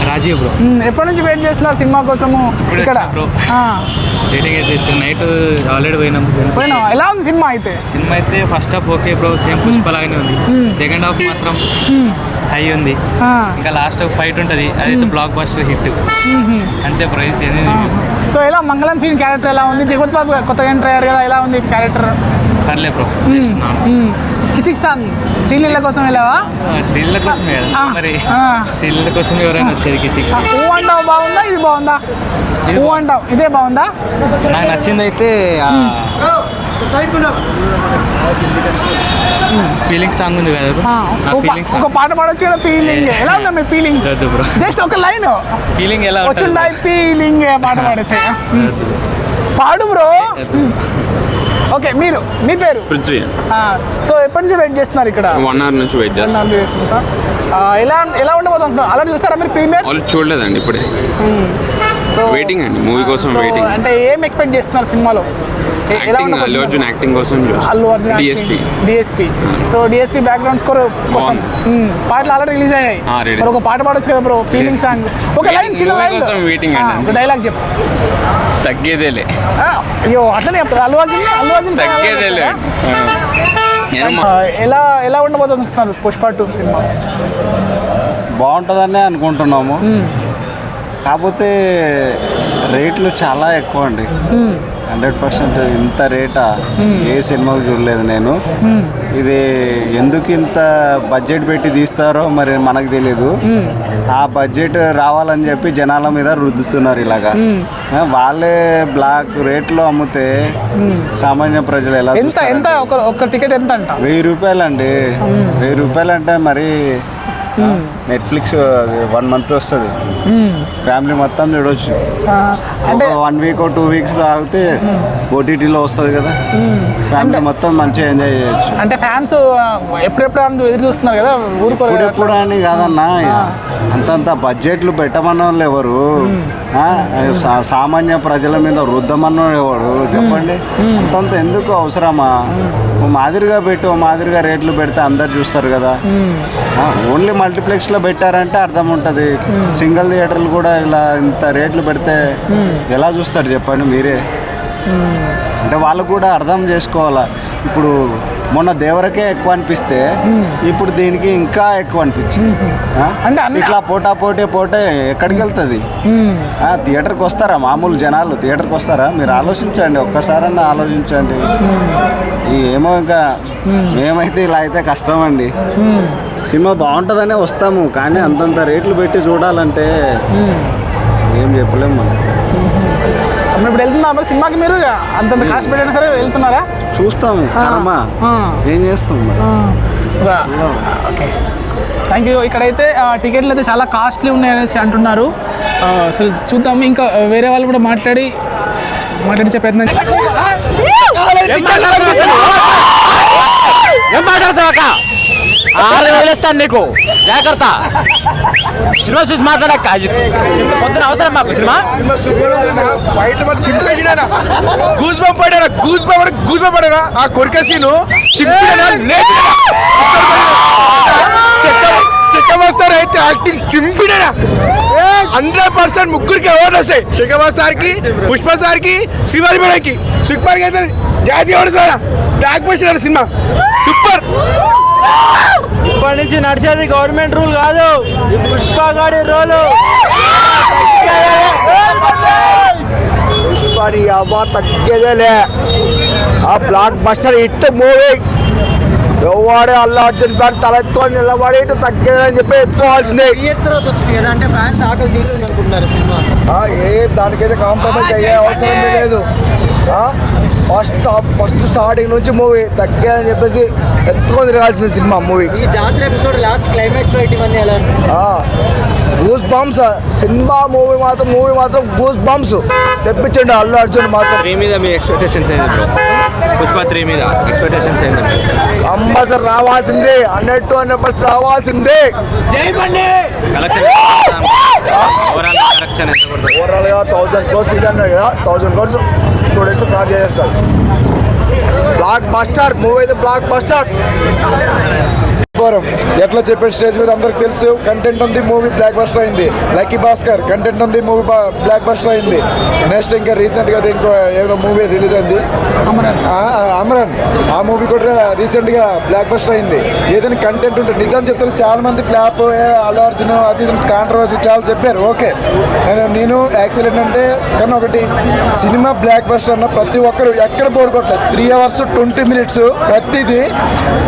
Rajiv bro. ఎప్పటి నుంచి wait చేస్తున్నారు సినిమా కోసము ఇక్కడ? రేటింగ్ అయితే నైట్ ఆల్రెడీ పోయినా. ఎలా ఉంది సినిమా అయితే? సినిమా అయితే first half okay bro, same Pushpa లాగానే ఉంది. సెకండ్ హాఫ్ మాత్రం హై ఉంది. ఇంకా లాస్ట్ ఫైట్ ఉంటుంది, అదైతే బ్లాక్ బస్టర్ హిట్ అంతే బ్రో. సో ఎలా మంగళం ఫిల్మ్ క్యారెక్టర్ ఎలా ఉంది? జగత్ బాబు కొత్తగా ఎంటర్ అయ్యాడు కదా, ఎలా ఉంది క్యారెక్టర్? పర్లే బ్రో. కిసిక్ సాంగ్ శ్రీలీల కోసం వెళ్ళావా? శ్రీలీల కోసమే కదా మరి, శ్రీలీల కోసం ఎవరైనా వచ్చేది కిసిక్. ఊ అంటావు బాగుందా, ఇది బాగుందా? ఊ అంటావు ఇదే బాగుందా? నాకు నచ్చింది అయితే ఫీలింగ్ సాంగ్ ఉంది కదా, ఒక పాట పాడొచ్చు కదా. ఫీలింగ్ ఎలా ఉందా మీ ఫీలింగ్? బ్రో జస్ట్ ఒక లైన్ ఫీలింగ్ ఎలా వచ్చిందా? ఫీలింగ్ పాట పాడేసా పాడు బ్రో. ఓకే, మీ పేరు? పృథ్వీ. సో ఎప్పటి నుంచి వెయిట్ చేస్తున్నారు ఇక్కడ? 1 hour నుంచి వెయిట్ చేస్తున్నా. ఎలా ఉండబోతున్నారు? అలా చూస్తారా మీరు ప్రీమియర్? చూడలేదండి ఇప్పుడే. సో వెయిటింగ్ అండి, మూవీ కోసం వెయిటింగ్. అంటే ఏం ఎక్స్పెక్ట్ చేస్తున్నారు సినిమాలో? అల్లు అర్జున్ యాక్టింగ్ కోసం. DSP. So DSP background score కోసం పాటలు ఆల్రెడీ రిలీజ్ అయ్యాయి. ఒక పాట పాడొచ్చు కదా బ్రో, ఫీలింగ్ సాంగ్. ఒక లైన్, చిన్న లైన్ వెయిటింగ్ అండి. డైలాగ్ చెప్పు. తగ్గేదేలే. అయ్యో అట్లనే చెప్తారు. అల్లు అర్జున్ తగ్గేదేలే. ఎలా ఉండబోతున్నారు పుష్ప 2 సినిమా? బాగుంటుందనే అనుకుంటున్నాము, కాకపోతే రేట్లు చాలా ఎక్కువ అండి. 100% ఇంత రేటా ఏ సినిమాకు చూడలేదు నేను. ఇది ఎందుకు ఇంత బడ్జెట్ పెట్టి తీస్తారో మరి మనకు తెలియదు. ఆ బడ్జెట్ రావాలని చెప్పి జనాల మీద రుద్దుతున్నారు ఇలాగా. వాళ్ళే బ్లాక్ రేట్లో అమ్మితే సామాన్య ప్రజలు ఎలా? ఎంత ఒక టికెట్ ఎంత అంట? 1000 రూపాయలు అండి. 1000 రూపాయలు అంటే మరి నెట్ఫ్లిక్స్ 1 month వస్తుంది, ఫ్యామిలీ మొత్తం చూడవచ్చు. అంటే 1 week 2 weeks ఆగితే ఓటీటీలో వస్తుంది కదా, ఫ్యామిలీ మొత్తం మంచిగా ఎంజాయ్ చేయొచ్చు. అంటే ఫ్యాన్స్ ఎప్పుడెప్పుడు ఎదురు చూస్తున్నారు కదా, ఎప్పుడు అని కాదన్నా. అంతంత బడ్జెట్లు పెట్టమన్న వాళ్ళు ఎవరు? సామాన్య ప్రజల మీద వృద్ధమన్నోడు ఎవడు చెప్పండి? అంతంత ఎందుకు అవసరమా? మాదిరిగా పెట్టి మాదిరిగా రేట్లు పెడితే అందరు చూస్తారు కదా. ఓన్లీ మల్టీప్లెక్స్లో పెట్టారంటే అర్థం ఉంటుంది. సింగిల్ థియేటర్లు కూడా ఇలా ఇంత రేట్లు పెడితే ఎలా చూస్తారు చెప్పండి మీరే? అంటే వాళ్ళు కూడా అర్థం చేసుకోవాలా. ఇప్పుడు మొన్న దేవరకే ఎక్కువ అనిపిస్తే ఇప్పుడు దీనికి ఇంకా ఎక్కువ అనిపించింది. ఇట్లా పోటే ఎక్కడికి వెళ్తుంది? థియేటర్కి వస్తారా మామూలు జనాలు? థియేటర్కి వస్తారా? మీరు ఆలోచించండి, ఒక్కసారన్నా ఆలోచించండి. ఏమో ఇంకా మేమైతే ఇలా అయితే కష్టం అండి. సినిమా బాగుంటుందనే వస్తాము, కానీ అంతంత రేట్లు పెట్టి చూడాలంటే ఏం చెప్పలేము మనం. ఇప్పుడు వెళ్తున్నా సినిమాకి, మీరు అంతంత కాస్ట్ పెట్టినా సరే వెళ్తున్నారా? చూస్తాము, కర్మ ఏం చేస్తాం. Okay, thank you. ఇక్కడైతే టికెట్లు అయితే చాలా కాస్ట్లీ ఉన్నాయనేసి అంటున్నారు. అసలు చూద్దాం, ఇంకా వేరే వాళ్ళు కూడా మాట్లాడించే ప్రయత్నం. ఏం మాట్లాడతావు? 6,000 ఇస్తాను నీకు, జాగ్రత్త. సినిమా చూసి మాట్లాడక్క, పొద్దున అవసరం మాకు సినిమా. గూస్ పడారా ఆ కొరిక సీను శేఖర్ అయితే యాక్టింగ్ చింపిడరా. 100% ముగ్గురికి అవార్డు వస్తాయి. శేఖర్ సార్కి, పుష్ప సార్కి, శ్రీవారి మేడంకి. సుకుమార్కి అయితే జాతీయ award sir. Block buster cinema super. ఇప్పటి నుంచి నడిచేది గవర్నమెంట్ రూల్ కాదు, పుష్ప గాడి రోలు. పుష్పని అవార్డు తగ్గేదేలే. ఆ బ్లాక్ బస్టర్ హిట్ మూవీ. ఎవడే అల్లు అర్జున్ ఫ్యాన్ తలెత్తుకొని నిలబడి తగ్గేదని చెప్పి ఎత్తుకోవాల్సిందే. దానికైతే కాంప్రమైజ్ అయ్యే అవసరం లేదు. ఫస్ట్ స్టార్టింగ్ నుంచి మూవీ తగ్గేదని చెప్పేసి ఎత్తుకొని తిరగాల్సిన సినిమా మూవీ. గూస్ బంప్స్ సినిమా. మూవీ మాత్రం గూస్ బంప్స్ తెప్పించండి అల్లు అర్జున్ మాత్రం. 3 మీద మీ ఎక్స్పెక్టేషన్స్ ఏంటి? పుష్ప 3 మీద ఎక్స్పెక్టేషన్స్ ఏంటి? కంపల్సరీ రావాల్సిందే, 100% రావాల్సిందే. ఓవరాల్గా 1000 crores ఇదన్నారు కదా, 1000 crores 2 days ప్లాన్ చేస్తారు. బ్లాక్ బస్టర్ మూవీ అయితే బ్లాక్ బస్టర్. పోరం ఎట్లా చెప్పాడు స్టేజ్ మీద అందరికి తెలుసు. కంటెంట్ ఉంది, మూవీ బ్లాక్ బస్టర్ అయింది. లక్కీ భాస్కర్ కంటెంట్ ఉంది, మూవీ బ్లాక్ బస్టర్ అయింది. నెక్స్ట్ ఇంకా రీసెంట్గా ఇంకో ఏదో మూవీ రిలీజ్ అయింది అమరన్, ఆ మూవీ కూడా రీసెంట్గా బ్లాక్ బస్టర్ అయింది. ఏదైనా కంటెంట్ ఉంటుంది నిజం చెప్తాను. చాలా మంది ఫ్లాప్ అల్లు అర్జున్ అది కాంట్రవర్సీ చాలా చెప్పారు. ఓకే, నేను యాక్సిడెంట్ అంటే కానీ ఒకటి సినిమా బ్లాక్ బస్టర్ అన్న ప్రతి ఒక్కరు ఎక్కడ పోరుకోవట్లేదు. 3 hours 20 minutes ప్రతిదీ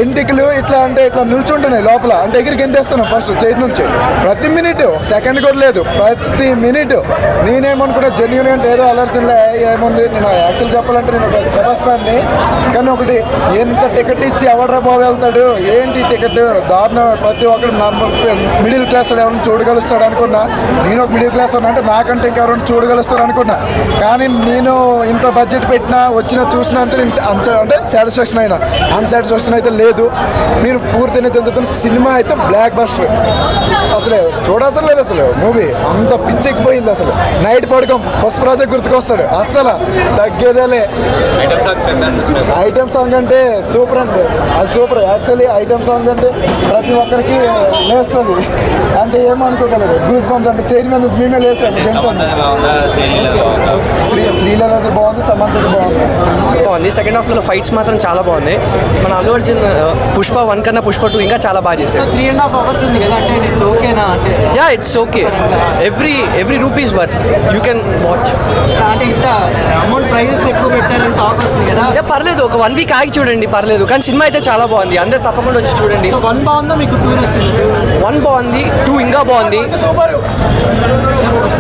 ఎంటికలు ఇట్లా అంటే ఇట్లా నిల్చుంటున్నాయి లోపల. అంటే ఎగిరికి ఎంతేస్తున్నాం ఫస్ట్ చేతి నుంచి ప్రతి మినిట్ సెకండ్ కూడా లేదు, ప్రతి మినిట్. నేనేమనుకున్నా జెన్యున్ అంటే ఏదో అల్లు అర్జున్లో ఏముంది. నేను యాక్చువల్ చెప్పాలంటే నేను ఒక ప్రభాస్ ఫ్యాన్ని. కానీ ఒకటి ఎంత టికెట్ ఇచ్చి ఎవడరా బాబు వెళ్తాడు ఏంటి టికెట్ దారుణం. ప్రతి ఒక్కరు నార్మల్ మిడిల్ క్లాస్ ఎవరైనా చూడగలుస్తాడు అనుకున్నా. నేను ఒక మిడిల్ క్లాస్ ఉన్నా అంటే నాకంటే ఇంకెవరైనా చూడగలుస్తారు అనుకున్నా. కానీ నేను ఇంత బడ్జెట్ పెట్టినా వచ్చినా చూసినా అంటే నేను అంటే సాటిస్ఫాక్షన్ అయినా. అన్సాటిస్ఫాక్షన్ అయితే లేదు. నేను పూర్తి నిజం చెప్తాను, సినిమా అయితే బ్లాక్ బస్టర్. అసలు చూడాల్సిన లేదు అసలు మూవీ అంత పిచ్చెక్కిపోయింది. అసలు నైట్ పడుకోం ఫస్ట్ ప్రాజెక్ట్ గుర్తుకొస్తాడు. అస్సలు తగ్గేదేలే. ఐటమ్ సాంగ్ అంటే సూపర్ అండి, అది సూపర్. యాక్చువల్లీ ఐటమ్ సాంగ్ అంటే ప్రతి ఒక్కరికి లేస్తుంది. అంటే ఏమనుకోగలరు గూస్ బంప్స్ అంటే చైన్ మీద మేమే లేసాము. శ్రీలది బాగుంది, సమంతది బాగుంది. సెకండ్ హాఫ్లో ఫైట్స్ మాత్రం చాలా బాగుంది. మన అల్లు అర్జున్ పుష్ప 1 కన్నా పుష్ప 2 ఇంకా చాలా బాగా చేశారు. 3.5 hours ఉంది కదా, అంటే ఇట్స్ ఓకేనా? అంటే yeah it's okay. Every rupees worth you can watch. అంటే ఇంత అమౌంట్ ప్రైజెస్ ఎక్కువ పెట్టారని టాక్ వస్తుంది కదా. యా పర్లేదు, ఒక 1 week ఆగి చూడండి పర్లేదు. కానీ సినిమా అయితే చాలా బాగుంది, అందరు తప్పకుండా వచ్చి చూడండి. 1 బాగుందా మీకు? 2 నచ్చింది? 1 బాగుంది, 2 ఇంకా బాగుంది.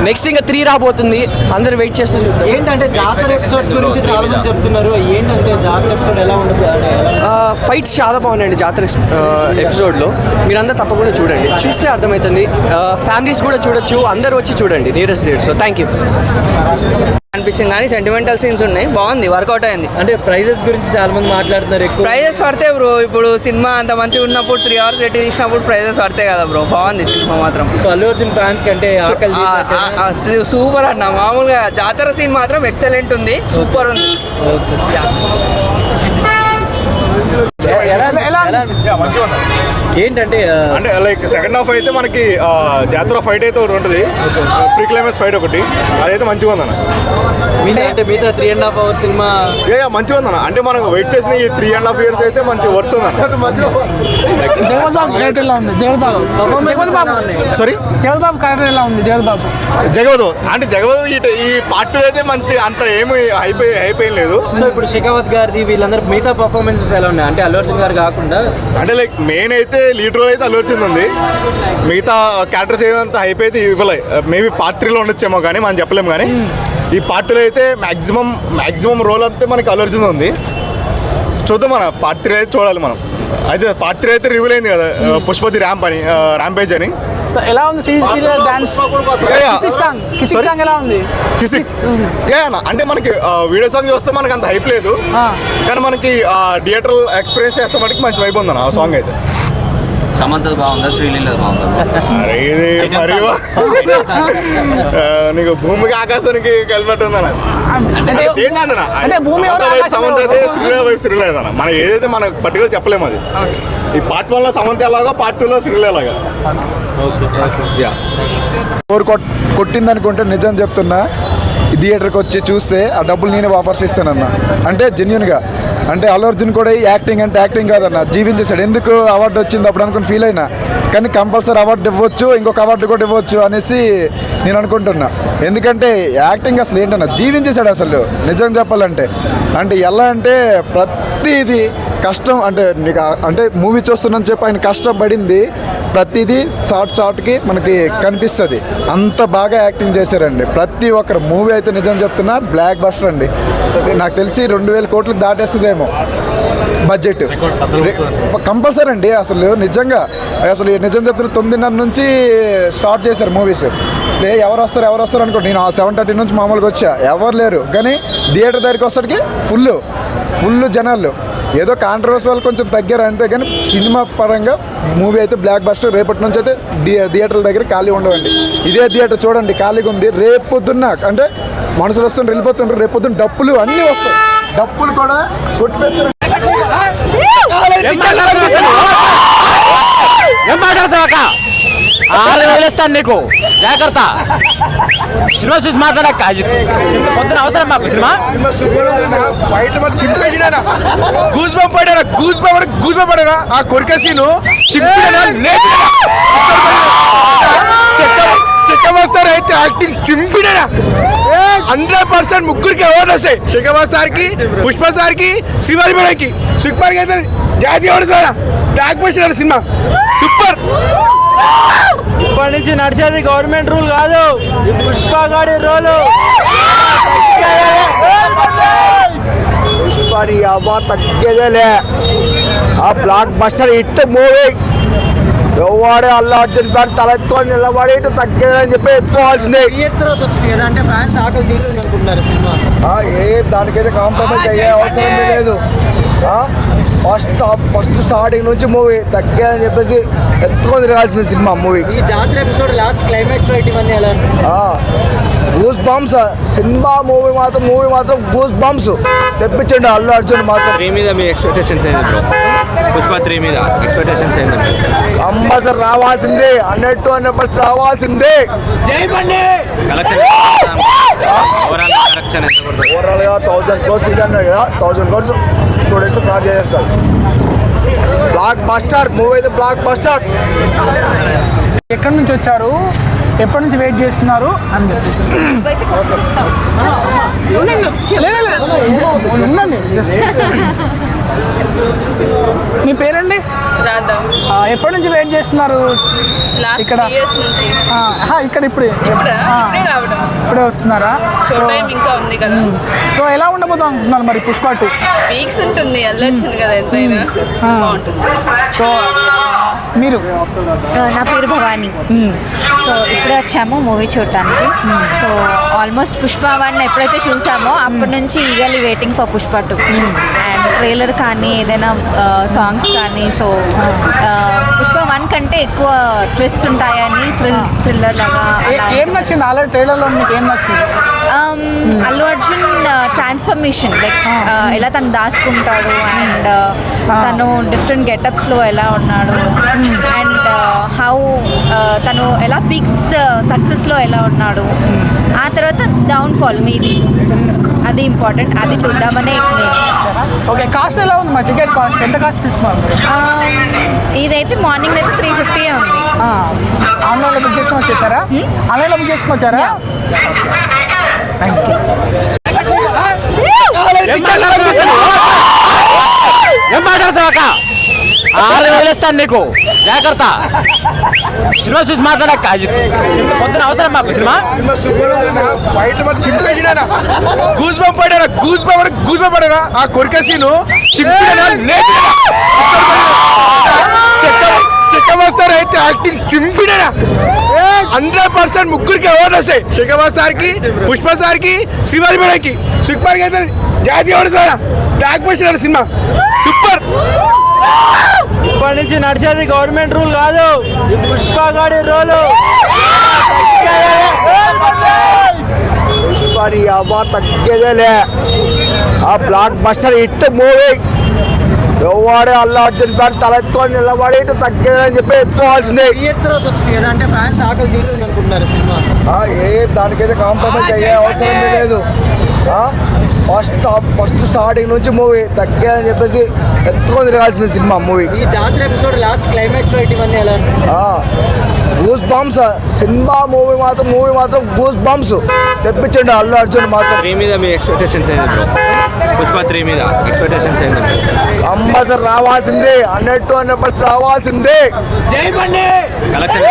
నెక్స్ట్ ఇంకా 3 రాబోతుంది, అందరు వెయిట్ చేస్తూ చూద్దాం. ఏంటంటే జాతర ఎపిసోడ్స్ గురించి చాలా మంది చెప్తున్నారు. ఏంటంటే జాతర ఎపిసోడ్ ఎలా ఉంటుంది? ఫైట్స్ చాలా బాగున్నాయండి జాతర ఎపిసోడ్లో. మీరందరూ తప్పకుండా చూడండి, చూస్తే అర్థమవుతుంది. ఫ్యామిలీస్ కూడా చూడొచ్చు, అందరూ వచ్చి చూడండి nearest theatre. So thank you అనిపించింది. కానీ సెంటిమెంటల్ సీన్స్ ఉన్నాయి, బాగుంది, వర్కౌట్ అయింది. అంటే ప్రైజెస్ గురించి చాలా మంది మాట్లాడుతున్నారు. ఎక్కువ ప్రైజెస్ పడతాయి బ్రో. ఇప్పుడు సినిమా అంత మంచిగా ఉన్నప్పుడు 3 hours పెట్టి తీసినప్పుడు ప్రైజెస్ పడతాయి కదా బ్రో. బాగుంది సినిమా మాత్రం. సో అల్లు అర్జున్ ఫ్యాన్స్ కంటే సూపర్ అన్న. మామూలుగా జాతర సీన్ మాత్రం ఎక్సలెంట్ ఉంది, సూపర్ ఉంది. ఏంటంటే అంటే లైక్ సెకండ్ హాఫ్ అయితే మనకి జాతర ఫైట్ అయితే ఒకటి ఉంటుంది, ప్రీ క్లైమాక్స్ ఫైట్ ఒకటి, అదైతే మంచిగా ఉందన్న. అంటే మిగతా 3.5 hours సినిమా మంచిగా ఉందన్న. అంటే మనం వెయిట్ చేసిన ఈ 3.5 years అయితే మంచి వర్త్ ఉందన్న. జగబాబు క్యారెక్టర్ ఎలా ఉంది? సారీ జగబాబు క్యారెక్టర్ ఎలా ఉంది? జగవదు అంటే జగవదు ఈ పార్ట్ అయితే మంచి అంత ఏమి అయిపోయి లేదు. సో ఇప్పుడు షెకావత్ గారిది వీళ్ళందరూ మిగతా పర్ఫార్మెన్సెస్ ఎలా ఉన్నాయి? అంటే అల్లు అర్జున్ గారు కాకుండా అంటే లైక్ మెయిన్ అయితే లీడ్ రోల్ అయితే అల్లు అర్జున్ ఉంది. మిగతా క్యారెక్టర్స్ ఏమంత హైప్ అయితే ఇవ్వలే. మేబీ పార్ట్ 3లో ఉండొచ్చేమో కానీ మనం చెప్పలేము. కానీ ఈ పార్ట్ 2లో అయితే మ్యాక్సిమం రోల్ అంతే మనకి అల్లు అర్జున్ ఉంది. చూద్దాం, మన పార్ట్ 3 అయితే చూడాలి మనం. అయితే పార్ట్ 3 అయితే రివ్యూల్ అయింది కదా, పుష్పతి ర్యాంపేజ్ అని. ఎలా ఉంది డాన్స్? ఎలా ఉంది? అంటే మనకి వీడియో సాంగ్ చూస్తే మనకి అంత హైప్ లేదు, కానీ మనకి థియేటర్ ఎక్స్పీరియన్స్ చేస్తే మనకి మంచి వైబ్ ఉందన్న ఆ సాంగ్ అయితే. సమంతది బాగుందా, శ్రీలీలది బాగుందా? అరే ఇది మరి నీకు భూమికి ఆకాశానికి కలిపట్టు ఉందన్న. సమంత అయితే శ్రీలీల వైపు శ్రీలేదన్న. మనం ఏదైతే మనకు పర్టికులర్ చెప్పలేము. అది ఈ పార్ట్ 1లో సమంత ఎలాగో పార్ట్ 2లో శ్రీలీల ఎలాగా. కొట్టింది అనుకుంటే నిజం చెప్తున్నా, థియేటర్కి వచ్చి చూస్తే ఆ డబ్బులు నేనే వాపర్స్ ఇస్తానన్న. అంటే జెన్యున్గా అంటే అల్లు అర్జున్ కూడా యాక్టింగ్ అంటే యాక్టింగ్ కాదన్న, జీవించేశాడు. ఎందుకు అవార్డు వచ్చింది అప్పుడు అనుకుని ఫీల్ అయినా, కానీ కంపల్సరీ అవార్డు ఇవ్వచ్చు, ఇంకొక అవార్డు కూడా ఇవ్వచ్చు అనేసి నేను అనుకుంటున్నా. ఎందుకంటే యాక్టింగ్ అసలు ఏంటన్నా జీవించేశాడు అసలు నిజం చెప్పాలంటే. అంటే ఎలా అంటే ప్రతిదీ కష్టం అంటే నీకు అంటే మూవీ చూస్తున్నాను చెప్పి ఆయన కష్టపడింది ప్రతిదీ షార్ట్కి మనకి కనిపిస్తుంది. అంత బాగా యాక్టింగ్ చేశారండి ప్రతి ఒక్కరు. మూవీ అయితే నిజం చెప్తున్నా బ్లాక్ బస్టర్ అండి. నాకు తెలిసి 2000 కోట్లకు దాటేస్తుందేమో బడ్జెట్ కంపల్సరీ అండి. అసలు నిజంగా అసలు నిజం చెప్తున్న 9:30 నుంచి స్టార్ట్ చేశారు మూవీస్. ఎవరు వస్తారు అనుకోండి. నేను 7:30 నుంచి మామూలుగా వచ్చా, ఎవరు లేరు. కానీ థియేటర్ దగ్గరికి వచ్చేసరికి ఫుల్ జనాలు. ఏదో కాంట్రవర్సీ వాళ్ళు కొంచెం తగ్గారు అంతే, కానీ సినిమా పరంగా మూవీ అయితే బ్లాక్ బస్టర్. రేపటి నుంచి అయితే థియేటర్ల దగ్గర ఖాళీ ఉండవండి. ఇదే థియేటర్ చూడండి ఖాళీగా ఉంది. రేపు పొద్దున్న అంటే మనుషులు వస్తుంటారు వెళ్ళిపోతుంటారు, రేపు పొద్దున్న డప్పులు అన్నీ వస్తాయి. డప్పులు కూడా కొట్టి ఏం మాట్లాడతావు అక్క 6,000 ఇస్తాను నీకు జాగ్రత్త సినిమా చూసి మాట్లాడక్క పొద్దున అవసరం మాకు సినిమా ఫైట్ మరి చింపేసినా గూస్ బంప్ పడారా గూస్ బంప్ పడారా ఆ కొరికే సీను చింపినా శేఖర్ యాక్టింగ్ చింపినా 100% ముగ్గురికి అవార్డు వస్తాయి. శేఖర్ సార్కి, పుష్ప సార్కి, శ్రీవారి మేడంకి. సుకుమార్ అయితే జాతీయ award sir. Block buster cinema super. ఇప్పటి నుంచి నడిచేది గవర్నమెంట్ రూల్ కాదు, పుష్ప గాడి రోలు. పుష్పని అవార్డు తగ్గేదేలే. ఆ బ్లాక్ బస్టర్ హిట్ మూవీ ఎవడే అల్లు అర్జున్ ఫ్యాన్ తలెత్తుకొని నిలబడి తగ్గేదని చెప్పి ఎత్తుకోవాల్సిందే. ఏ దానికైతే కాంప్రమైజ్ అయ్యే అవసరం లేదు. ఫస్ట్ స్టార్టింగ్ నుంచి మూవీ తగ్గేదని చెప్పేసి ఎత్తుకొని తిరగాల్సిన సినిమా మూవీ. గూస్ బంప్స్ సినిమా మూవీ మాత్రం గూస్ బంప్స్ తెప్పించండి అల్లు అర్జున్ మాత్రం. 3 మీద మీ ఎక్స్పెక్టేషన్స్ ఏంది బ్రో? పుష్ప 3 మీద ఎక్స్పెక్టేషన్స్ ఏంది? కంపల్సరీ రావాల్సిందే, 100% రావాల్సిందే. కలెక్షన్ ఓవరాల్ కలెక్షన్ ఎంత పడుతుంది? ఓవరాల్గా 1000 crores ఇది అన్నారు కదా, 1000 crores 2 days క్రాస్ చేస్తారు. బ్లాక్ బస్టర్ మూవీ అయితే బ్లాక్ బస్టర్. ఎక్కడి నుంచి వచ్చారు, ఎప్పటి నుంచి వెయిట్ చేస్తున్నారు అని చెప్పేసి ఉండండి జస్ట్. మీ పేరండి? రాధా. ఎప్పటి నుంచి వెయిట్ చేస్తున్నారు ఇక్కడ? ఇక్కడ ఇప్పుడే రావడం, ఇప్పుడే వస్తున్నారా? షో టైం ఇంకా ఉంది కదా. సో ఎలా ఉండబోతుంది అనుకుంటున్నారు మరి పుష్ప 2? వీక్స్ ఉంటుంది, అల్లొచ్చింది కదా, ఎంతైనా బాగుంటుంది. సో మీరు? నా పేరు భవానీ. సో ఇప్పుడే వచ్చాము మూవీ చూడటానికి. సో ఆల్మోస్ట్ పుష్ప 1 ఎప్పుడైతే చూసామో అప్పటి నుంచి eagerly waiting for Pushpa 2. And trailer కానీ ఏదైనా సాంగ్స్ కానీ, సో పుష్ప 1 కంటే ఎక్కువ ట్విస్ట్ ఉంటాయని థ్రిల్లర్ లాగా. ఏం నచ్చింది ఆల్రెడీ ట్రైలర్లో మీకు? ఏం నచ్చింది? అల్లు అర్జున్ ట్రాన్స్ఫర్మేషన్, లైక్ ఎలా తను దాచుకుంటాడు అండ్ తను డిఫరెంట్ గెటప్స్లో ఎలా ఉన్నాడు అండ్ హౌ తను ఎలా పీక్స్ సక్సెస్లో ఎలా ఉన్నాడు, ఆ తర్వాత డౌన్ఫాల్ మేబీ అది ఇంపార్టెంట్, అది చూద్దామనే నేను. ఓకే, కాస్ట్ ఎలా ఉంది మరి? టికెట్ కాస్ట్ ఎంత కాస్ట్ తీసుకున్నారు? ఇదైతే మార్నింగ్ అయితే 350 ఉంది. ఆన్లైన్లో బుక్ చేసుకొని వచ్చేసారా? ఆన్లైన్లో బుక్ చేసుకొని వచ్చారా? Thank you. ఏం మాట్లాడతావు అక్క 6,000 ఇస్తాను నీకు జాగ్రత్త సినిమా చూసి మాట్లాడక్క పొద్దున అవసరం మాకు సినిమా. ఫైట్ మరి చింపేసినా గూస్ బంప్ పడారా గూస్ బంప్ పడారా ఆ కొరికే సీను చింపినా శేఖర్ అయితే యాక్టింగ్ చింపినా 100% ముగ్గురికి అవార్డు వస్తాయి. శేఖర్ సార్కి, పుష్ప సార్కి, శ్రీవారి మేడంకి. సుకుమార్ అయితే జాతీయ award sir. Block buster cinema super. ఇప్పటి నుంచి నడిచేది గవర్నమెంట్ రూల్ కాదు, పుష్ప గాడి రోలు. పుష్పని అవార్డు తగ్గేదేలే. ఆ బ్లాక్ బస్టర్ హిట్ మూవీ ఎవడే అల్లు అర్జున్ ఫ్యాన్ తలెత్తుకొని నిలబడి తగ్గేదని చెప్పి ఎత్తుకోవాల్సిందే. ఏ దానికైతే కాంప్రమైజ్ అయ్యే అవసరం లేదు. ఫస్ట్ స్టార్టింగ్ నుంచి మూవీ తగ్గేదని చెప్పేసి ఎత్తుకొని తిరగాల్సిన సినిమా మూవీ. గూస్ బంప్స్ సినిమా మూవీ మాత్రం గూస్ బంప్స్ తెప్పించండి అల్లు అర్జున్ మాత్రం. 3 మీద మీ ఎక్స్పెక్టేషన్స్ ఏంది బ్రో? పుష్ప 3 మీద ఎక్స్పెక్టేషన్స్ ఏంది? కంపల్సరీ రావాల్సిందే, 100% రావాల్సిందే. కలెక్షన్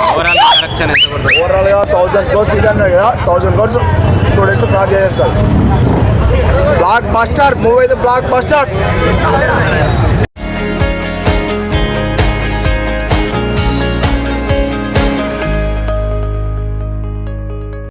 ఓవరాల్ కలెక్షన్ ఎంత పడుతుంది? ఓవరాల్గా 1000 crores ఇది అన్నారు కదా, 1000 crores 2 days క్రాస్ చేస్తారు. బ్లాక్ బస్టర్ మూవీ అయితే బ్లాక్ బస్టర్.